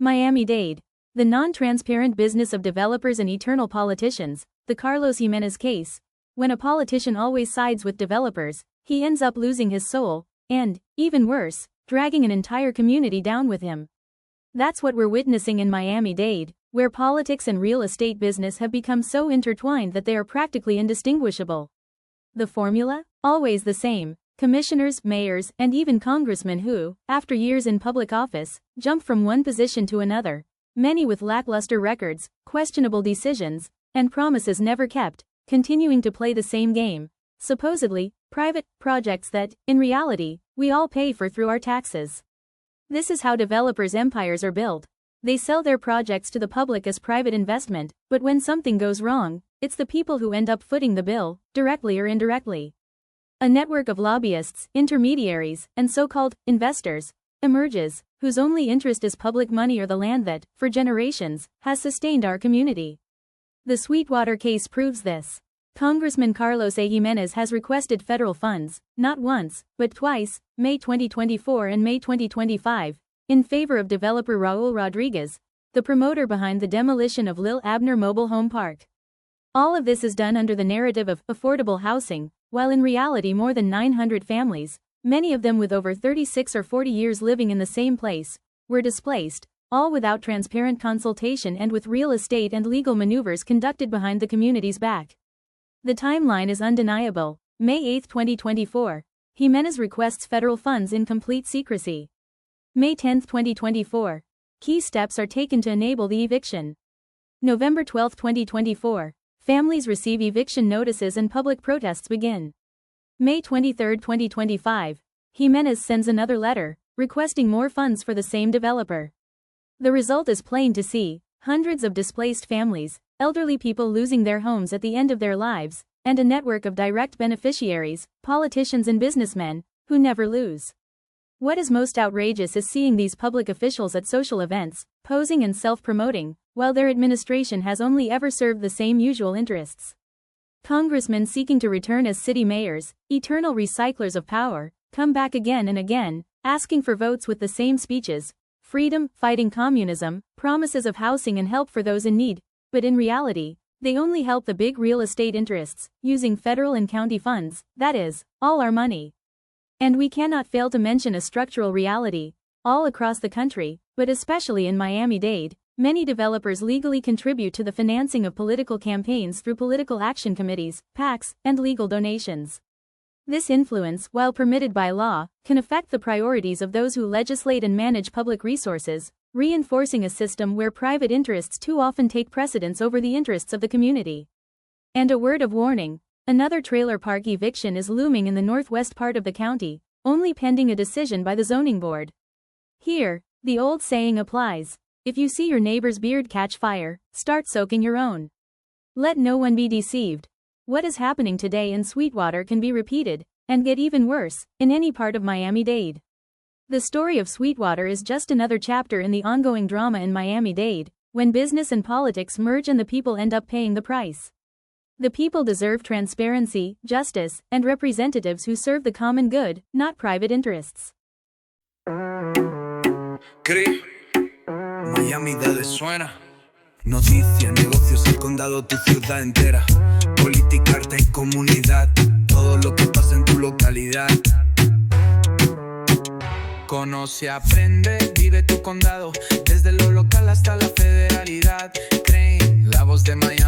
Miami-Dade. The non-transparent business of developers and eternal politicians, the Carlos Giménez case. When a politician always sides with developers, he ends up losing his soul, and, even worse, dragging an entire community down with him. That's what we're witnessing in Miami-Dade, where politics and real estate business have become so intertwined that they are practically indistinguishable. The formula? Always the same. Commissioners, mayors, and even congressmen who, after years in public office, jump from one position to another, many with lackluster records, questionable decisions, and promises never kept, continuing to play the same game. Supposedly, private projects that, in reality, we all pay for through our taxes. This is how developers' empires are built. They sell their projects to the public as private investment, but when something goes wrong, it's the people who end up footing the bill, directly or indirectly. A network of lobbyists, intermediaries, and so-called investors emerges, whose only interest is public money or the land that, for generations, has sustained our community. The Sweetwater case proves this. Congressman Carlos A. Giménez has requested federal funds, not once, but twice, May 2024 and May 2025, in favor of developer Raul Rodriguez, the promoter behind the demolition of Lil Abner Mobile Home Park. All of this is done under the narrative of affordable housing, while in reality more than 900 families, many of them with over 36 or 40 years living in the same place, were displaced, all without transparent consultation and with real estate and legal maneuvers conducted behind the community's back. The timeline is undeniable. May 8, 2024. Giménez requests federal funds in complete secrecy. May 10, 2024. Key steps are taken to enable the eviction. November 12, 2024. Families receive eviction notices and public protests begin. May 23, 2025. Giménez sends another letter, requesting more funds for the same developer. The result is plain to see: hundreds of displaced families, elderly people losing their homes at the end of their lives, and a network of direct beneficiaries, politicians and businessmen, who never lose. What is most outrageous is seeing these public officials at social events, posing and self-promoting, while their administration has only ever served the same usual interests. Congressmen seeking to return as city mayors, eternal recyclers of power, come back again and again, asking for votes with the same speeches: freedom, fighting communism, promises of housing and help for those in need, but in reality, they only help the big real estate interests, using federal and county funds, that is, all our money. And we cannot fail to mention a structural reality. All across the country, but especially in Miami-Dade, many developers legally contribute to the financing of political campaigns through political action committees, PACs, and legal donations. This influence, while permitted by law, can affect the priorities of those who legislate and manage public resources, reinforcing a system where private interests too often take precedence over the interests of the community. And a word of warning: another trailer park eviction is looming in the northwest part of the county, only pending a decision by the zoning board. Here, the old saying applies: if you see your neighbor's beard catch fire, start soaking your own. Let no one be deceived. What is happening today in Sweetwater can be repeated, and get even worse, in any part of Miami-Dade. The story of Sweetwater is just another chapter in the ongoing drama in Miami-Dade, when business and politics merge and the people end up paying the price. The people deserve transparency, justice, and representatives who serve the common good, not private interests. Miami-Dade suena. Noticias, negocios, el condado, tu ciudad entera. Política, arte y comunidad. Todo lo que pasa en tu localidad. Conoce, aprende, vive tu condado. Desde lo local hasta la federalidad. Train, la voz de Miami.